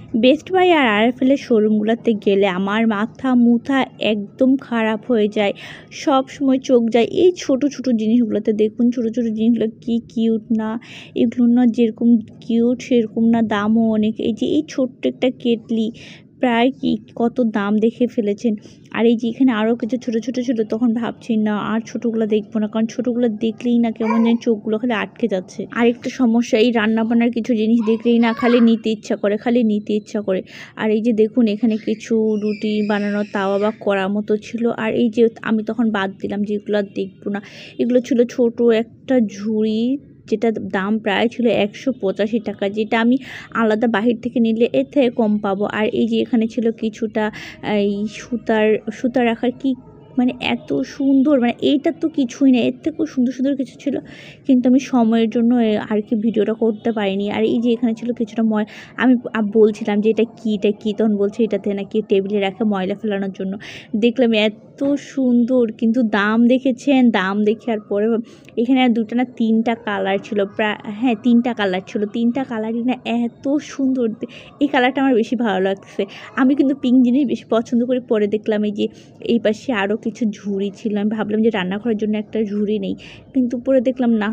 Best by R RFL এর শোরুমগুলোতে গেলে আমার মাথা মুথা একদম খারাপ হয়ে যায়, সব সময় চোখ যায় এই ছোট ছোট জিনিসগুলোতে। দেখুন ছোট ছোট জিনিসগুলো কি কিউট না, এগুলো না যেরকম কিউট সেরকম না দামও অনেক। এই যে এই ছোট্ট একটা কেটলি প্রায় কি কত দাম দেখে ফেলেছেন। আর এই যে এখানে আরও কিছু ছোট ছোট ছিল, তখন ভাবছি না আর ছোটোগুলো দেখবো না, কারণ ছোটোগুলো দেখলেই না কেমন যেন চোখগুলো খালি আটকে যাচ্ছে। আরেকটা সমস্যা, এই রান্নাবান্নার কিছু জিনিস দেখলেই না খালি নিতে ইচ্ছা করে, খালি নিতে ইচ্ছা করে। আর এই যে দেখুন এখানে কিছু রুটি বানানোর তাওয়া বা কড়ার মতো ছিল। আর এই যে আমি তখন বাদ দিলাম যে এগুলো আর দেখবো না। এগুলো ছিল ছোট একটা ঝুড়ি, যেটা দাম প্রায় ছিল 185 টাকা, যেটা আমি আলাদা বাহির থেকে নিলে এর থেকে কম পাবো। আর এই যে এখানে ছিল কিছুটা এই সুতার রাখার কি মানে এত সুন্দর, মানে এইটা তো কিছুই না, এর থেকেও সুন্দর সুন্দর কিছু ছিল, কিন্তু আমি সময়ের জন্য আর কি ভিডিওটা করতে পারিনি। আর এই যে এখানে ছিল কিছুটা আমি বলছিলাম যে এটা কী, তখন বলছে এটাতে নাকি টেবিলে রাখে ময়লা ফেলানোর জন্য। দেখলাম এত সুন্দর, কিন্তু দাম দেখেছেন, দাম দেখে আর পরে এখানে আর দুটো না তিনটা কালার ছিল, প্রায় হ্যাঁ তিনটা কালার ছিল, তিনটা কালারই না এত সুন্দর। এই কালারটা আমার বেশি ভালো লাগছে। আমি কিন্তু পিঙ্ক জিনিস বেশি পছন্দ করি। পরে দেখলাম এই যে এই পাশে আরও কিছু ঝুড়ি ছিল, আমি ভাবলাম যে রান্নাঘরের জন্য একটা ঝুড়ি নেই, কিন্তু পরে দেখলাম না